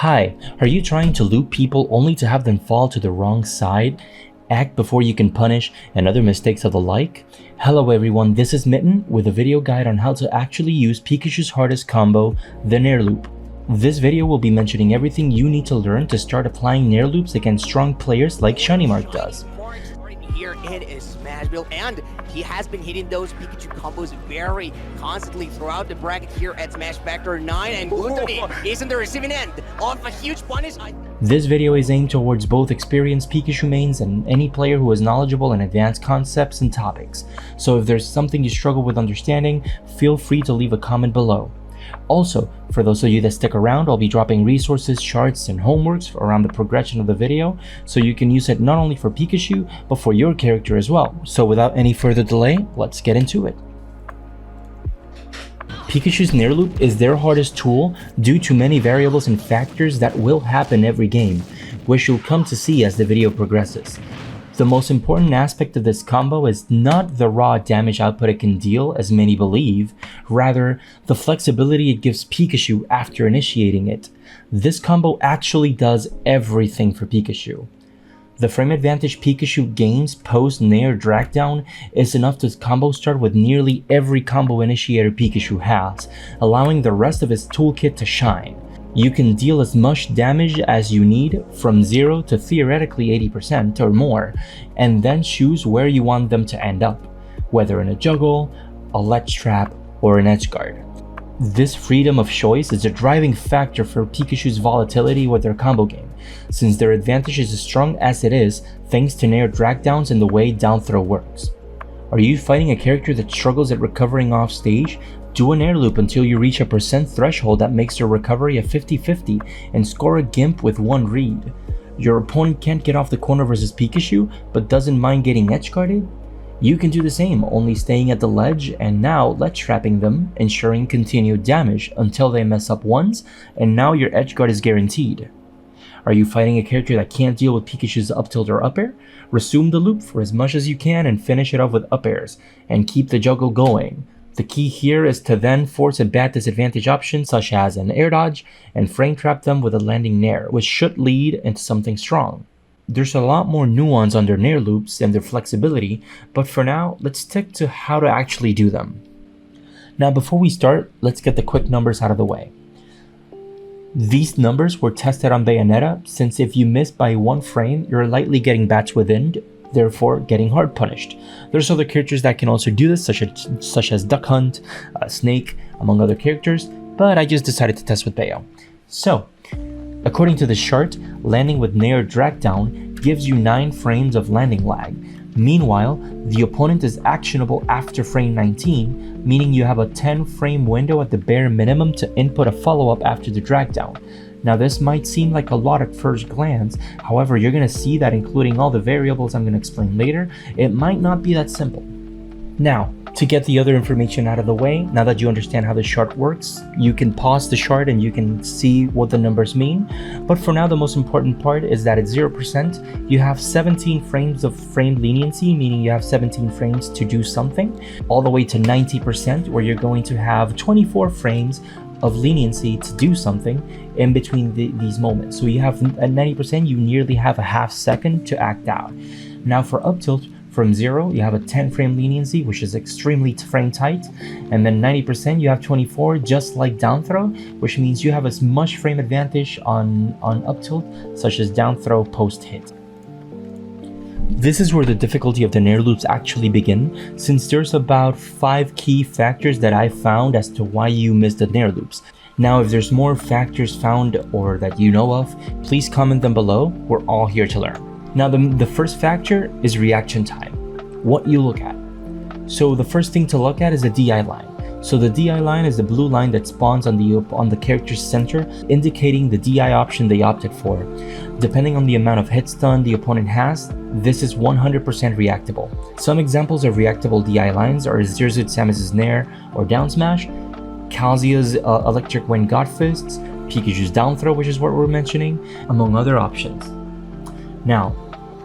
Hi, are you trying to loop people only to have them fall to the wrong side? Act before you can punish, and other mistakes of the like? Hello everyone, this is Mitten with a video guide on how to actually use Pikachu's hardest combo, the Nair loop. This video will be mentioning everything you need to learn to start applying Nair loops against strong players like ShinyMark does. Here it is Smash Build, and he has been hitting those Pikachu combos very constantly throughout the bracket here at Smash Factor 9, and Glutamine is in the receiving end of a huge punish. This video is aimed towards both experienced Pikachu mains and any player who is knowledgeable in advanced concepts and topics, so if there's something you struggle with understanding, feel free to leave a comment below. Also, for those of you that stick around, I'll be dropping resources, charts, and homeworks around the progression of the video, so you can use it not only for Pikachu, but for your character as well. So without any further delay, let's get into it. Pikachu's Nair loop is their hardest tool due to many variables and factors that will happen every game, which you'll come to see as the video progresses. The most important aspect of this combo is not the raw damage output it can deal, as many believe, rather the flexibility it gives Pikachu after initiating it. This combo actually does everything for Pikachu. The frame advantage Pikachu gains post Nair drag down is enough to combo start with nearly every combo initiator Pikachu has, allowing the rest of his toolkit to shine. You can deal as much damage as you need, from 0 to theoretically 80% or more, and then choose where you want them to end up, whether in a juggle, a ledge trap, or an edge guard. This freedom of choice is a driving factor for Pikachu's volatility with their combo game, since their advantage is as strong as it is thanks to Nair drag downs and the way down throw works. Are you fighting a character that struggles at recovering off stage? Do a Nair loop until you reach a percent threshold that makes your recovery a 50-50 and score a Gimp with one read. Your opponent can't get off the corner versus Pikachu, but doesn't mind getting edge guarded? You can do the same, only staying at the ledge and now ledge trapping them, ensuring continued damage until they mess up once, and now your edge guard is guaranteed. Are you fighting a character that can't deal with Pikachu's up tilt or up air? Resume the loop for as much as you can and finish it off with up airs, and keep the juggle going. The key here is to then force a bad disadvantage option such as an air dodge and frame trap them with a landing Nair, which should lead into something strong. There's a lot more nuance under Nair loops and their flexibility, but for now, let's stick to how to actually do them. Now before we start, let's get the quick numbers out of the way. These numbers were tested on Bayonetta, since if you miss by one frame, you're lightly getting bats within, therefore getting hard punished. There's other characters that can also do this, such as Duck Hunt, Snake, among other characters, but I just decided to test with Bayo. So, according to the chart, landing with Nair drag down gives you 9 frames of landing lag. Meanwhile, the opponent is actionable after frame 19, meaning you have a 10 frame window at the bare minimum to input a follow-up after the drag down. Now this might seem like a lot at first glance, however you're going to see that including all the variables I'm going to explain later, it might not be that simple. Now, to get the other information out of the way, now that you understand how the chart works, you can pause the chart and you can see what the numbers mean. But for now, the most important part is that at 0%, you have 17 frames of frame leniency, meaning you have 17 frames to do something, all the way to 90%, where you're going to have 24 frames of leniency to do something in between these moments. So you have at 90%, you nearly have a half second to act out. Now for up tilt, from 0, you have a 10 frame leniency, which is extremely frame tight, and then 90% you have 24, just like down throw, which means you have as much frame advantage on up tilt, such as down throw post hit. This is where the difficulty of the Nair loops actually begin, since there's about 5 key factors that I found as to why you miss the Nair loops. Now if there's more factors found or that you know of, please comment them below, we're all here to learn. Now the first factor is reaction time, what you look at. So the first thing to look at is the DI line. So the DI line is the blue line that spawns on the character's center, indicating the DI option they opted for. Depending on the amount of hit stun the opponent has, this is 100% reactable. Some examples of reactable DI lines are Zirzoot Samus's Nair or down smash, Calzia's Electric Wind God Fists, Pikachu's down throw, which is what we're mentioning, among other options. Now,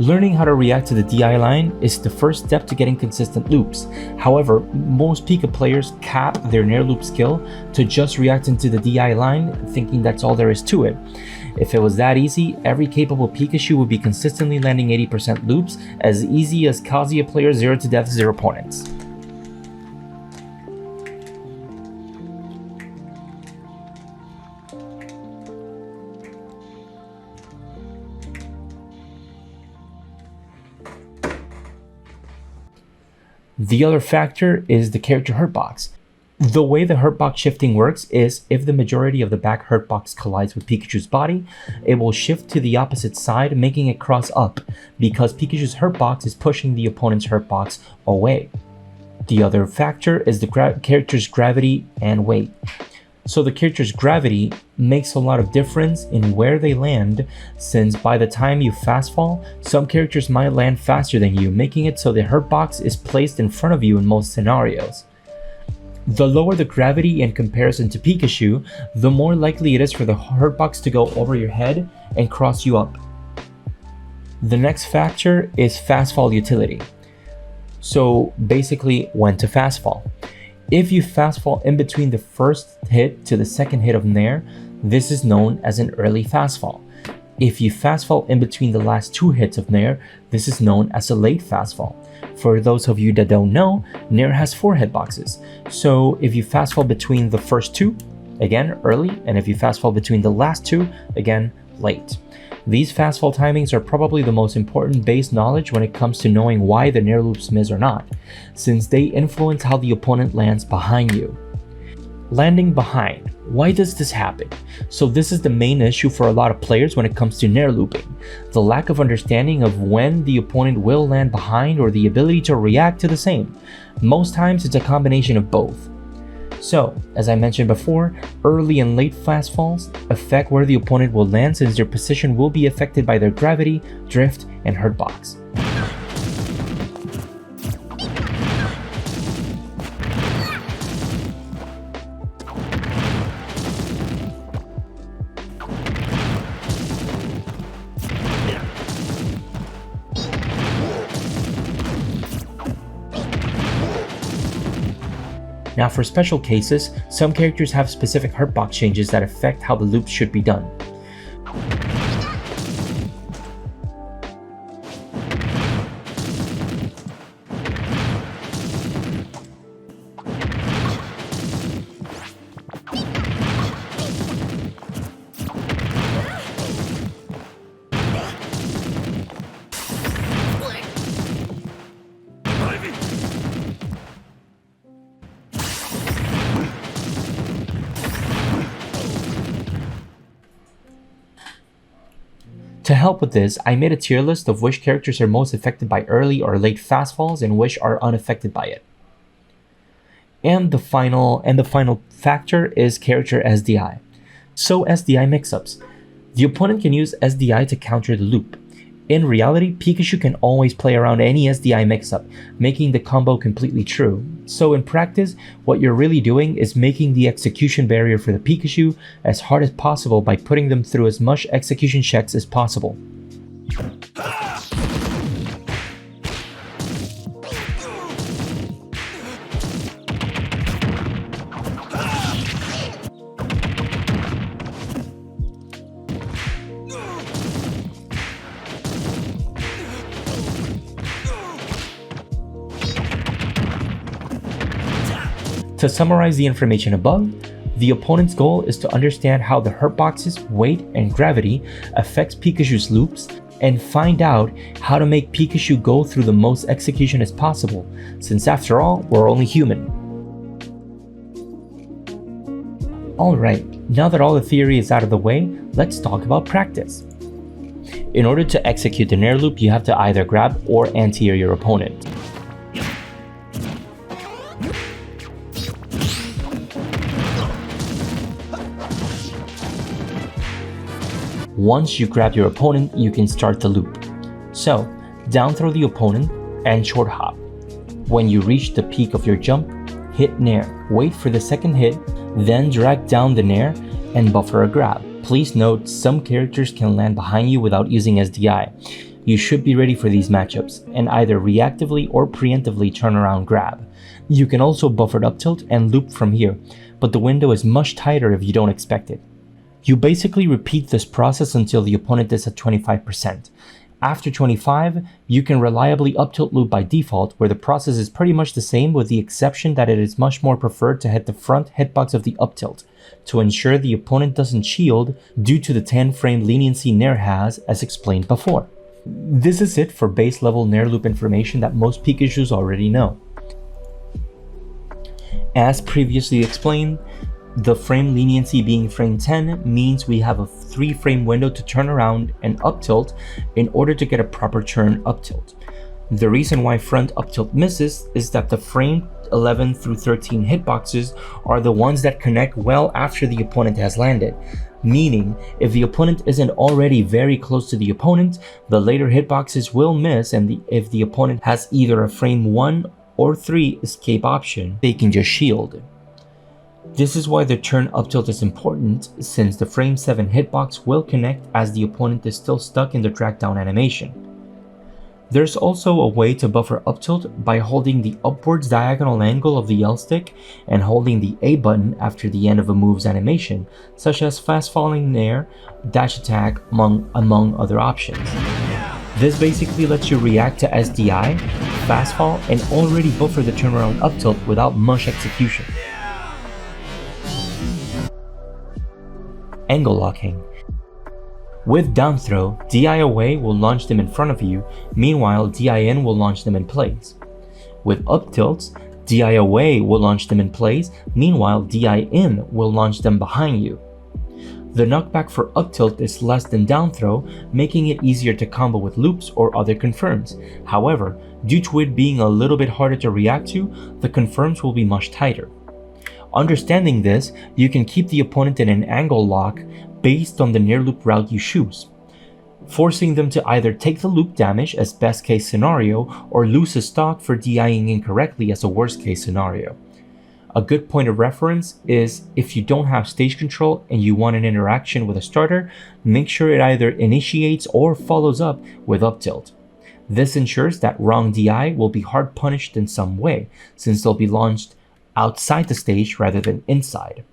Learning how to react to the DI line is the first step to getting consistent loops. However, most Pika players cap their Nair loop skill to just reacting to the DI line, thinking that's all there is to it. If it was that easy, every capable Pikachu would be consistently landing 80% loops, as easy as causing a player 0 to death their opponents. The other factor is the character hurtbox. The way the hurtbox shifting works is if the majority of the back hurtbox collides with Pikachu's body, it will shift to the opposite side, making it cross up, because Pikachu's hurtbox is pushing the opponent's hurtbox away. The other factor is the character's gravity and weight. So the character's gravity makes a lot of difference in where they land, since by the time you fast fall, some characters might land faster than you, making it so the hurtbox is placed in front of you in most scenarios. The lower the gravity in comparison to Pikachu, the more likely it is for the hurtbox to go over your head and cross you up. The next factor is fast fall utility. So basically, when to fast fall. If you fast fall in between the first hit to the second hit of Nair, this is known as an early fast fall. If you fast fall in between the last 2 hits of Nair, this is known as a late fast fall. For those of you that don't know, Nair has 4 hitboxes. So if you fast fall between the first 2, again early, and if you fast fall between the last 2, again late. These fast fall timings are probably the most important base knowledge when it comes to knowing why the Nair loops miss or not, since they influence how the opponent lands behind you. Landing behind. Why does this happen? So this is the main issue for a lot of players when it comes to Nair looping. The lack of understanding of when the opponent will land behind, or the ability to react to the same. Most times it's a combination of both. So, as I mentioned before, early and late fast falls affect where the opponent will land, since their position will be affected by their gravity, drift, and hurtbox. Now for special cases, some characters have specific hurtbox changes that affect how the loops should be done. To help with this, I made a tier list of which characters are most affected by early or late fast falls and which are unaffected by it. And the final factor is character SDI. So SDI mix-ups. The opponent can use SDI to counter the loop. In reality, Pikachu can always play around any SDI mix-up, making the combo completely true. So in practice, what you're really doing is making the execution barrier for the Pikachu as hard as possible by putting them through as much execution checks as possible. To summarize the information above, the opponent's goal is to understand how the hurtbox's weight and gravity affects Pikachu's loops, and find out how to make Pikachu go through the most execution as possible, since after all, we're only human. Alright, now that all the theory is out of the way, let's talk about practice. In order to execute the Nair loop, you have to either grab or anti-air your opponent. Once you grab your opponent, you can start the loop. So, down throw the opponent and short hop. When you reach the peak of your jump, hit Nair, wait for the second hit, then drag down the Nair and buffer a grab. Please note, some characters can land behind you without using SDI. You should be ready for these matchups and either reactively or preemptively turn around grab. You can also buffered up tilt and loop from here, but the window is much tighter if you don't expect it. You basically repeat this process until the opponent is at 25%. After 25, you can reliably up tilt loop by default, where the process is pretty much the same with the exception that it is much more preferred to hit the front hitbox of the up tilt to ensure the opponent doesn't shield due to the 10 frame leniency Nair has, as explained before. This is it for base level Nair loop information that most Pikachus already know. As previously explained, the frame leniency being frame 10 means we have a 3 frame window to turn around and up tilt in order to get a proper turn up tilt. The reason why front up tilt misses is that the frame 11 through 13 hitboxes are the ones that connect well after the opponent has landed. Meaning, if the opponent isn't already very close to the opponent, the later hitboxes will miss, and if the opponent has either a frame 1 or 3 escape option, they can just shield. This is why the turn up tilt is important, since the frame 7 hitbox will connect as the opponent is still stuck in the drag down animation. There's also a way to buffer up tilt by holding the upwards diagonal angle of the L stick and holding the A button after the end of a move's animation, such as fast falling Nair, dash attack, among other options. This basically lets you react to SDI, fast fall, and already buffer the turnaround up tilt without much execution. Angle locking. With down throw, DI away will launch them in front of you, meanwhile DI in will launch them in place. With up tilts, DI away will launch them in place, meanwhile DI in will launch them behind you. The knockback for up tilt is less than down throw, making it easier to combo with loops or other confirms. However, due to it being a little bit harder to react to, the confirms will be much tighter. Understanding this, you can keep the opponent in an angle lock based on the Nair loop route you choose, forcing them to either take the loop damage as best case scenario or lose a stock for DIing incorrectly as a worst case scenario. A good point of reference is if you don't have stage control and you want an interaction with a starter, make sure it either initiates or follows up with up tilt. This ensures that wrong DI will be hard punished in some way, since they'll be launched outside the stage rather than inside.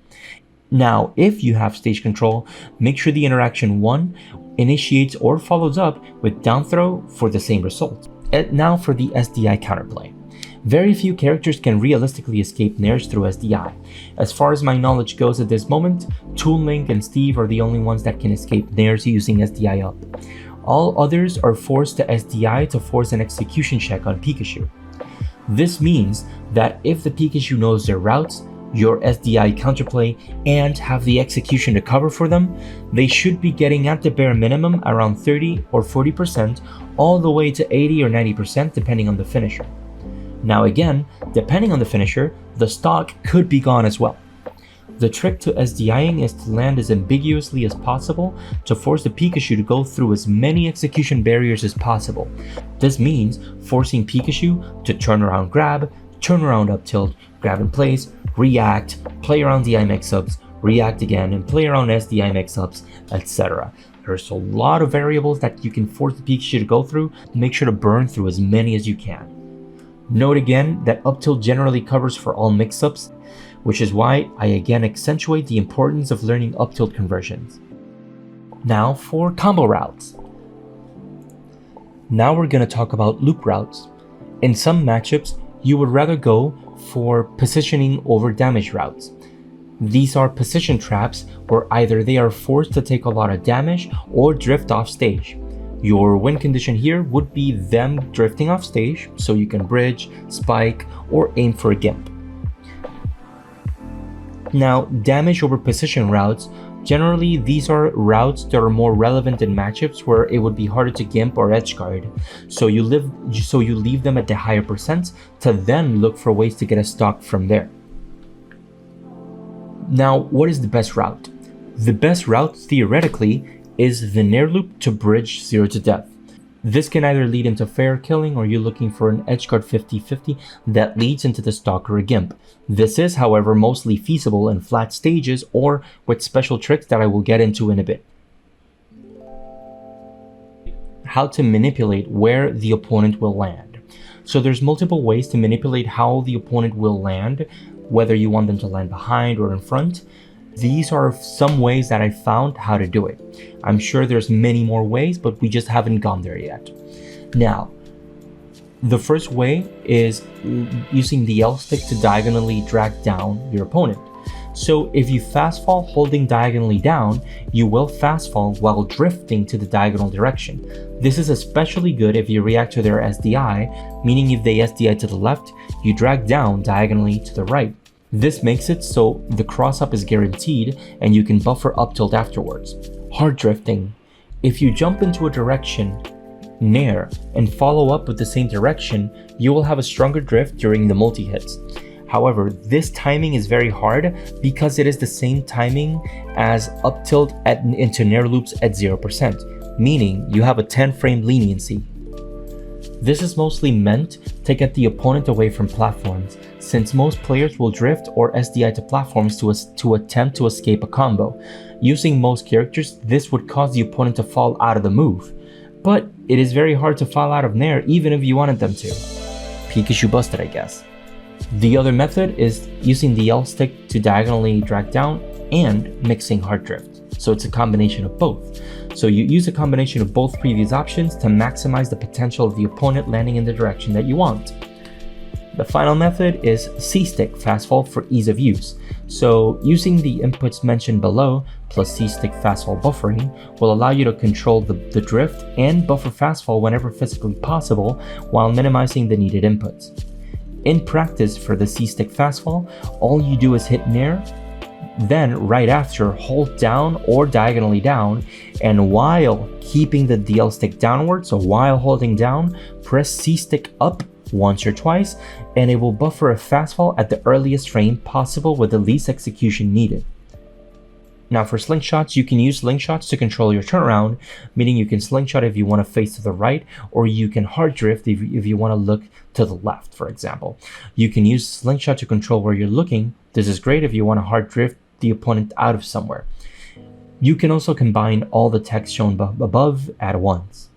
Now, if you have stage control, make sure the interaction 1 initiates or follows up with down throw for the same result. And now for the SDI counterplay. Very few characters can realistically escape Nairs through SDI. As far as my knowledge goes at this moment, Toon Link and Steve are the only ones that can escape Nairs using SDI up. All others are forced to SDI to force an execution check on Pikachu. This means that if the Pikachu knows their routes, your SDI counterplay, and have the execution to cover for them, they should be getting at the bare minimum around 30 or 40%, all the way to 80 or 90% depending on the finisher. Now again, depending on the finisher, the stock could be gone as well. The trick to SDIing is to land as ambiguously as possible to force the Pikachu to go through as many execution barriers as possible. This means forcing Pikachu to turn around grab, turn around up tilt, grab in place, react, play around DI mix-ups, react again, and play around SDI mix-ups, etc. There's a lot of variables that you can force the Pikachu to go through. Make sure to burn through as many as you can. Note again that up tilt generally covers for all mix-ups, which is why I again accentuate the importance of learning up tilt conversions. Now for combo routes. Now we're going to talk about loop routes. In some matchups, you would rather go for positioning over damage routes. These are position traps where either they are forced to take a lot of damage or drift off stage. Your win condition here would be them drifting off stage, so you can bridge, spike, or aim for a gimp. Now, damage over position routes, generally these are routes that are more relevant in matchups where it would be harder to gimp or edge guard, so you leave them at the higher percents to then look for ways to get a stock from there. Now, what is the best route? The best route, theoretically, is the Nairloop to bridge 0 to death. This can either lead into fair killing or you're looking for an edge guard 50-50 that leads into the stock or a gimp. This is, however, mostly feasible in flat stages or with special tricks that I will get into in a bit. how to manipulate where the opponent will land. So there's multiple ways to manipulate how the opponent will land, whether you want them to land behind or in front. These are some ways that I found how to do it. I'm sure there's many more ways, but we just haven't gone there yet. Now, the first way is using the L stick to diagonally drag down your opponent. So if you fast fall holding diagonally down, you will fast fall while drifting to the diagonal direction. This is especially good if you react to their SDI, meaning if they SDI to the left, you drag down diagonally to the right. This makes it so the cross up is guaranteed and you can buffer up tilt afterwards. Hard drifting. If you jump into a direction, Nair, and follow up with the same direction, you will have a stronger drift during the multi-hits. However, this timing is very hard because it is the same timing as up tilt into Nair loops at 0%, meaning you have a 10 frame leniency. This is mostly meant to get the opponent away from platforms, since most players will drift or SDI to platforms to attempt to escape a combo. Using most characters, this would cause the opponent to fall out of the move, but it is very hard to fall out of Nair even if you wanted them to. Pikachu busted, I guess. The other method is using the L stick to diagonally drag down and mixing hard drift. So it's a combination of both. So you use a combination of both previous options to maximize the potential of the opponent landing in the direction that you want. The final method is C-stick fastfall for ease of use. So using the inputs mentioned below plus C-stick fastfall buffering will allow you to control the drift and buffer fastfall whenever physically possible while minimizing the needed inputs. In practice for the C-stick fastfall, all you do is hit Nair, then right after hold down or diagonally down, and while keeping the DL stick downward, so while holding down, press C-stick up once or twice, and it will buffer a fastfall at the earliest frame possible with the least execution needed. Now for slingshots, you can use slingshots to control your turnaround, meaning you can slingshot if you want to face to the right, or you can hard drift if you want to look to the left, for example. You can use slingshot to control where you're looking. This is great if you want to hard drift the opponent out of somewhere. You can also combine all the text shown above at once.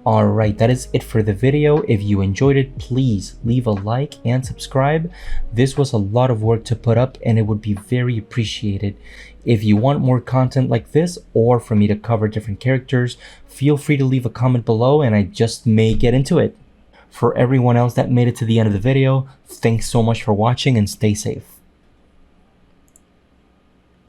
Alright, that is it for the video. If you enjoyed it, please leave a like and subscribe. This was a lot of work to put up and it would be very appreciated. If you want more content like this or for me to cover different characters, feel free to leave a comment below and I just may get into it. For everyone else that made it to the end of the video, thanks so much for watching and stay safe.